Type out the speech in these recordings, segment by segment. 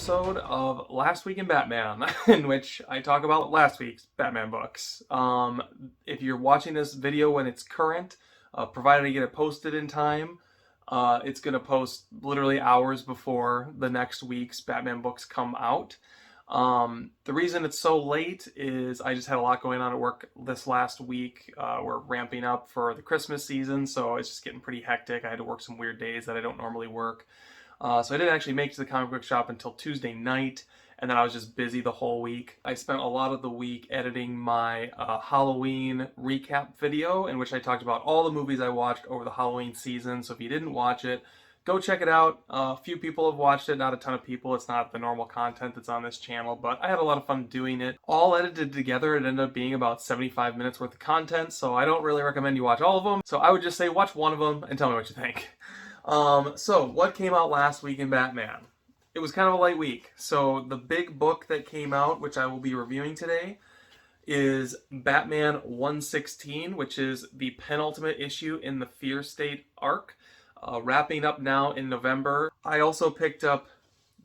episode of Last Week in Batman, in which I talk about last week's Batman books. If you're watching this video when it's current, provided I get it posted in time, it's going to post literally hours before the next week's Batman books come out. The reason it's so late is I just had a lot going on at work this last week. We're ramping up for the Christmas season, so it's just getting pretty hectic. I had to work some weird days that I don't normally work. So I didn't actually make it to the comic book shop until Tuesday night, and then I was just busy the whole week. I spent a lot of the week editing my Halloween recap video, in which I talked about all the movies I watched over the Halloween season. So if you didn't watch it, go check it out. A few people have watched it, not a ton of people. It's not the normal content that's on this channel, but I had a lot of fun doing it. All edited together, it ended up being about 75 minutes worth of content, so I don't really recommend you watch all of them. So I would just say watch one of them and tell me what you think. So what came out last week in Batman? It was kind of a light week. So the big book that came out, which I will be reviewing today, is Batman 116, which is the penultimate issue in the Fear State arc, wrapping up now in November. I also picked up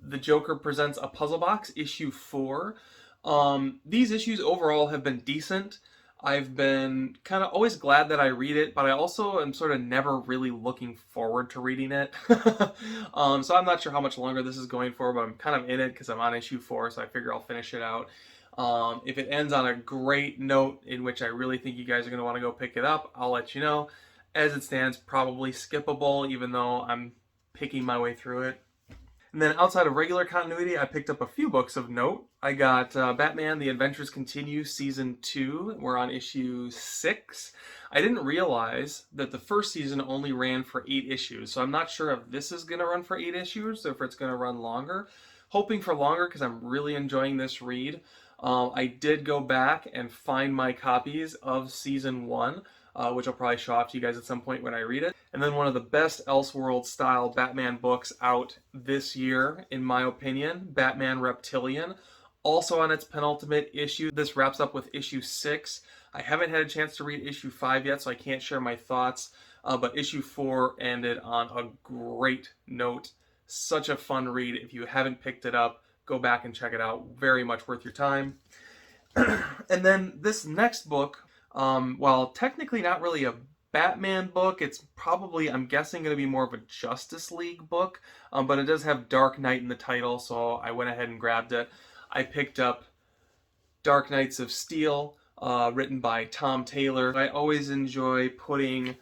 The Joker Presents a Puzzle Box, issue 4. These issues overall have been decent. I've been kind of always glad that I read it, but I also am sort of never really looking forward to reading it. So I'm not sure how much longer this is going for, but I'm kind of in it because I'm on issue 4, so I figure I'll finish it out. If it ends on a great note in which I really think you guys are going to want to go pick it up, I'll let you know. As it stands, probably skippable, even though I'm picking my way through it. And then outside of regular continuity, I picked up a few books of note. I got Batman The Adventures Continue Season 2. We're on issue 6. I didn't realize that the first season only ran for 8 issues, so I'm not sure if this is going to run for 8 issues or if it's going to run longer. Hoping for longer because I'm really enjoying this read. I did go back and find my copies of Season 1. Which I'll probably show off to you guys at some point when I read it. And then one of the best Elseworld-style Batman books out this year, in my opinion, Batman Reptilian. Also on its penultimate issue. This wraps up with issue 6. I haven't had a chance to read issue 5 yet, so I can't share my thoughts. But issue 4 ended on a great note. Such a fun read. If you haven't picked it up, go back and check it out. Very much worth your time. And then this next book, while technically not really a Batman book, it's probably, I'm guessing, going to be more of a Justice League book, but it does have Dark Knight in the title, so I went ahead and grabbed it. I picked up Dark Knights of Steel, written by Tom Taylor. I always enjoy putting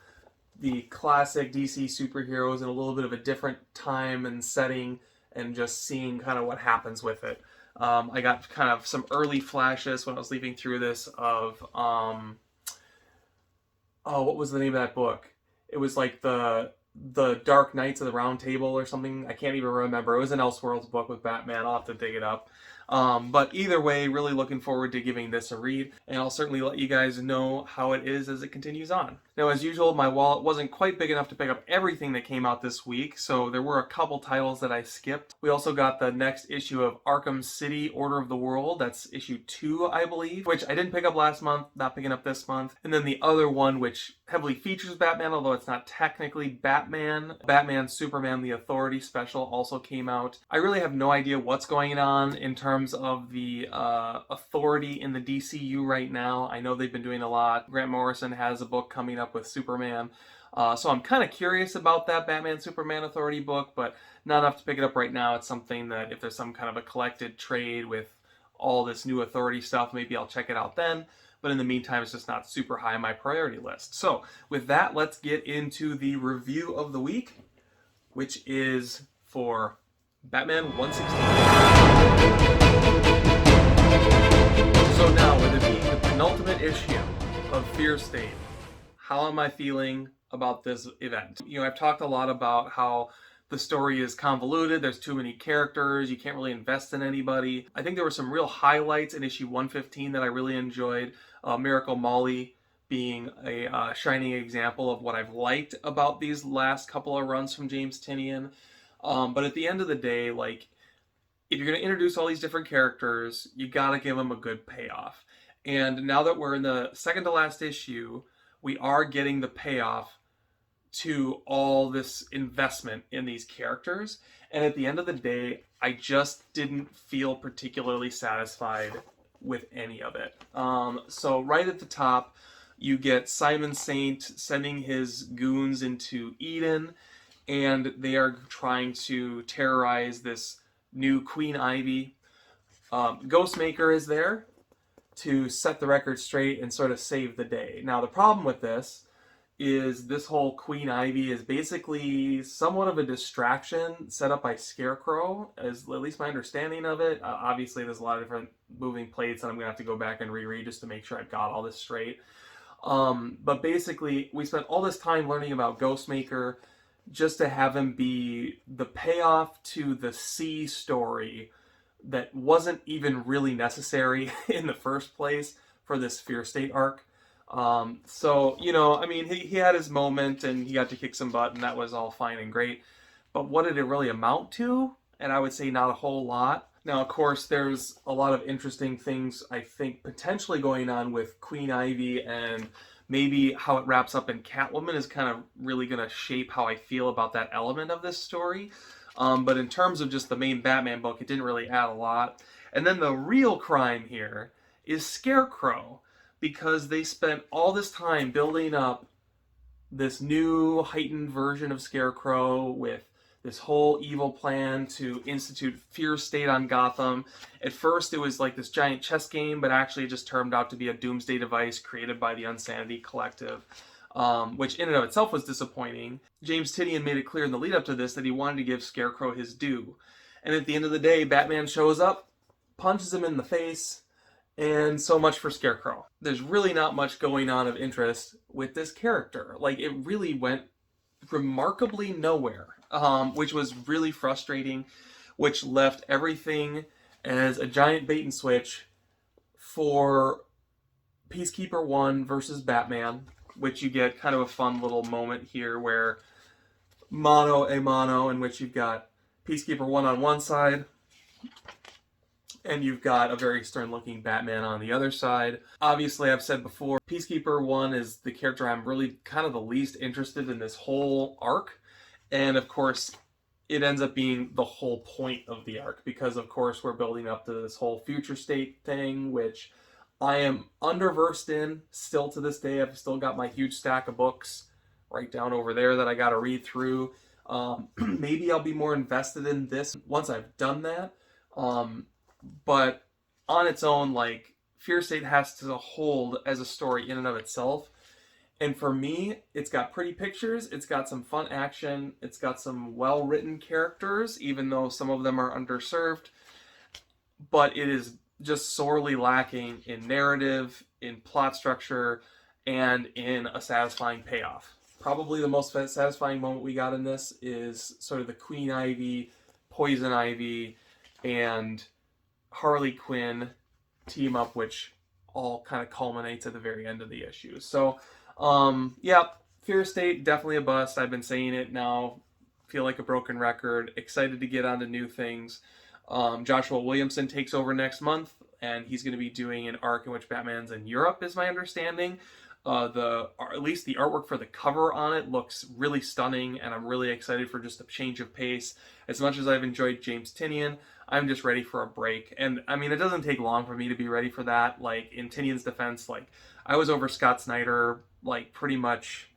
the classic DC superheroes in a little bit of a different time and setting and just seeing kind of what happens with it. I got kind of some early flashes when I was leafing through this of, what was the name of that book? It was like the Dark Knights of the Round Table or something. I can't even remember. It was an Elseworlds book with Batman. I'll have to dig it up. But either way, really looking forward to giving this a read, and I'll certainly let you guys know how it is as it continues on. Now, as usual, my wallet wasn't quite big enough to pick up everything that came out this week, so there were a couple titles that I skipped. We also got the next issue of Arkham City Order of the World. That's issue 2, I believe, which I didn't pick up last month, not picking up this month. And then the other one, which heavily features Batman, although it's not technically Batman, Batman Superman The Authority special also came out. I really have no idea what's going on in terms of the authority in the DCU right now. I know they've been doing a lot. Grant Morrison has a book coming up with Superman. So I'm kind of curious about that Batman Superman Authority book, but not enough to pick it up right now. It's something that if there's some kind of a collected trade with all this new Authority stuff, maybe I'll check it out then. But in the meantime, it's just not super high on my priority list. So with that, let's get into the review of the week, which is for Batman 116. So now, with it being the penultimate issue of Fear State, how am I feeling about this event? You know, I've talked a lot about how the story is convoluted, there's too many characters, you can't really invest in anybody. I think there were some real highlights in issue 115 that I really enjoyed. Miracle Molly being a shining example of what I've liked about these last couple of runs from James Tynion. But at the end of the day, like, if you're going to introduce all these different characters, you got to give them a good payoff. And now that we're in the second to last issue, we are getting the payoff to all this investment in these characters. And at the end of the day, I just didn't feel particularly satisfied with any of it. So right at the top, you get Simon Saint sending his goons into Eden, and they are trying to terrorize this new Queen Ivy. Ghostmaker is there to set the record straight and sort of save the day. Now, the problem with this whole Queen Ivy is basically somewhat of a distraction set up by Scarecrow, is at least my understanding of it. Obviously, there's a lot of different moving plates, and I'm going to have to go back and reread just to make sure I've got all this straight. But basically, we spent all this time learning about Ghostmaker just to have him be the payoff to the C story that wasn't even really necessary in the first place for this Fear State arc. So, I mean, he had his moment and he got to kick some butt and that was all fine and great. But what did it really amount to? And I would say not a whole lot. Now, of course, there's a lot of interesting things, I think, potentially going on with Queen Ivy, and maybe how it wraps up in Catwoman is kind of really going to shape how I feel about that element of this story. But in terms of just the main Batman book, it didn't really add a lot. And then the real crime here is Scarecrow, because they spent all this time building up this new heightened version of Scarecrow with this whole evil plan to institute Fear State on Gotham. At first, it was like this giant chess game, but actually it just turned out to be a doomsday device created by the Unsanity Collective, which in and of itself was disappointing. James Tynion made it clear in the lead up to this that he wanted to give Scarecrow his due. And at the end of the day, Batman shows up, punches him in the face, and so much for Scarecrow. There's really not much going on of interest with this character. Like, it really went remarkably nowhere, which was really frustrating, which left everything as a giant bait and switch for Peacekeeper 1 versus Batman, which you get kind of a fun little moment here where mano a mano, in which you've got Peacekeeper 1 on one side, and you've got a very stern-looking Batman on the other side. Obviously, I've said before, Peacekeeper 1 is the character I'm really kind of the least interested in this whole arc. And, of course, it ends up being the whole point of the arc, because, of course, we're building up to this whole future state thing, which I am underversed in still to this day. I've still got my huge stack of books right down over there that I got to read through. Maybe I'll be more invested in this once I've done that. But on its own, like, Fear State has to hold as a story in and of itself. And for me, it's got pretty pictures, it's got some fun action, it's got some well-written characters, even though some of them are underserved. But it is just sorely lacking in narrative, in plot structure, and in a satisfying payoff. Probably the most satisfying moment we got in this is sort of the Queen Ivy, Poison Ivy, and Harley Quinn team up, which all kind of culminates at the very end of the issue. So, yeah, Fear State, definitely a bust. I've been saying it now, feel like a broken record. Excited to get on to new things. Joshua Williamson takes over next month, and he's going to be doing an arc in which Batman's in Europe, is my understanding. At least the artwork for the cover on it looks really stunning, and I'm really excited for just a change of pace. As much as I've enjoyed James Tynion, I'm just ready for a break. And I mean, it doesn't take long for me to be ready for that. Like, in Tynion's defense, like, I was over Scott Snyder, like, pretty much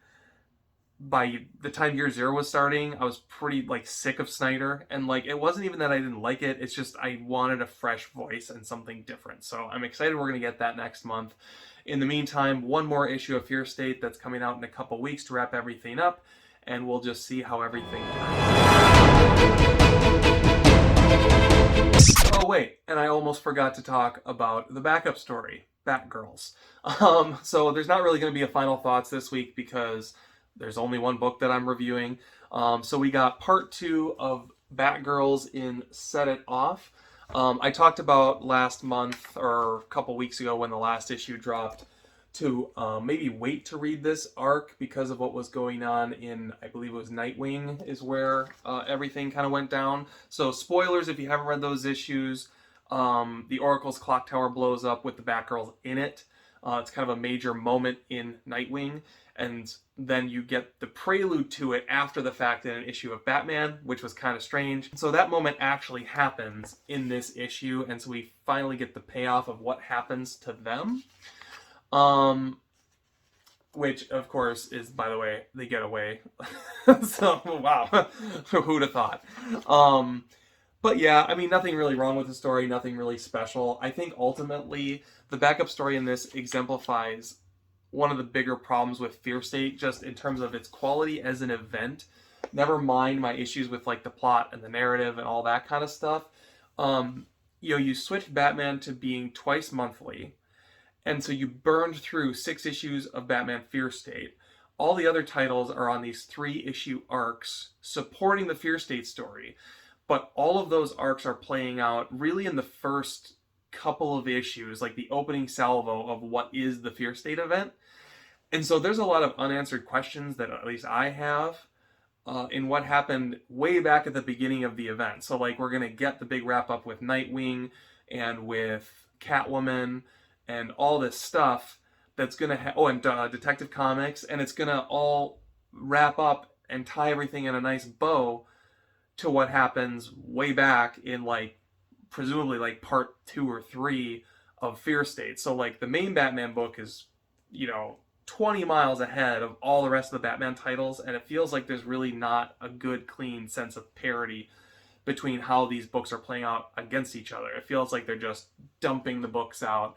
by the time Year Zero was starting. I was pretty, like, sick of Snyder. And, like, it wasn't even that I didn't like it. It's just I wanted a fresh voice and something different. So I'm excited we're going to get that next month. In the meantime, one more issue of Fear State that's coming out in a couple weeks to wrap everything up. And we'll just see how everything turns. Oh wait, and I almost forgot to talk about the backup story, Batgirls. So there's not really going to be a final thoughts this week because there's only one book that I'm reviewing. So we got part 2 of Batgirls in Set It Off. I talked about last month or a couple weeks ago when the last issue dropped to maybe wait to read this arc because of what was going on in, I believe it was Nightwing is where everything kind of went down. So spoilers if you haven't read those issues. The Oracle's clock tower blows up with the Batgirls in it. It's kind of a major moment in Nightwing, and then you get the prelude to it after the fact in an issue of Batman, which was kind of strange. So that moment actually happens in this issue, and so we finally get the payoff of what happens to them. Which, of course, is, by the way, they get away. So, wow. Who'd have thought? But yeah, I mean, nothing really wrong with the story, nothing really special. I think ultimately, the backup story in this exemplifies one of the bigger problems with Fear State, just in terms of its quality as an event. Never mind my issues with, like, the plot and the narrative and all that kind of stuff. You switch Batman to being twice monthly, and so you burned through 6 issues of Batman Fear State. All the other titles are on these 3-issue arcs supporting the Fear State story. But all of those arcs are playing out really in the first couple of issues, like the opening salvo of what is the Fear State event. And so there's a lot of unanswered questions that at least I have in what happened way back at the beginning of the event. So like we're going to get the big wrap up with Nightwing and with Catwoman and all this stuff that's going to and Detective Comics, and it's going to all wrap up and tie everything in a nice bow to what happens way back in, like, presumably, like, part 2 or 3 of Fear State. So, like, the main Batman book is, 20 miles ahead of all the rest of the Batman titles, and it feels like there's really not a good, clean sense of parity between how these books are playing out against each other. It feels like they're just dumping the books out,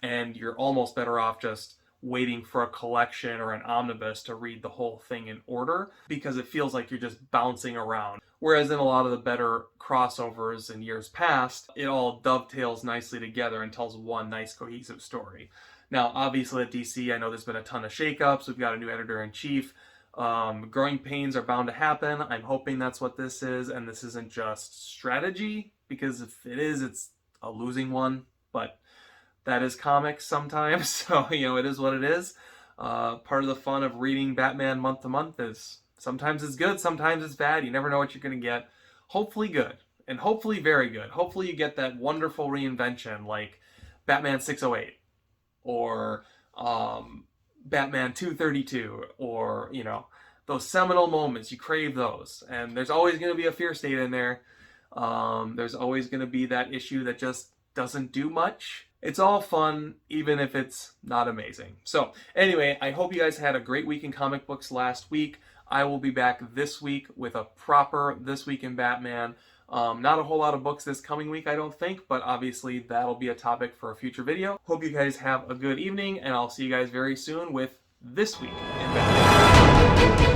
and you're almost better off just waiting for a collection or an omnibus to read the whole thing in order, because it feels like you're just bouncing around. Whereas in a lot of the better crossovers in years past, it all dovetails nicely together and tells one nice cohesive story. Now, obviously at DC, I know there's been a ton of shakeups. We've got a new editor-in-chief. Growing pains are bound to happen. I'm hoping that's what this is, and this isn't just strategy, because if it is, it's a losing one. But that is comics sometimes, so, it is what it is. Part of the fun of reading Batman month to month is sometimes it's good, sometimes it's bad. You never know what you're going to get. Hopefully good, and hopefully very good. Hopefully you get that wonderful reinvention like Batman 608, or Batman 232, or, those seminal moments. You crave those. And there's always going to be a Fear State in there. There's always going to be that issue that just doesn't do much. It's all fun, even if it's not amazing. So, anyway, I hope you guys had a great week in comic books last week. I will be back this week with a proper This Week in Batman. Not a whole lot of books this coming week, I don't think, but obviously that'll be a topic for a future video. Hope you guys have a good evening, and I'll see you guys very soon with This Week in Batman.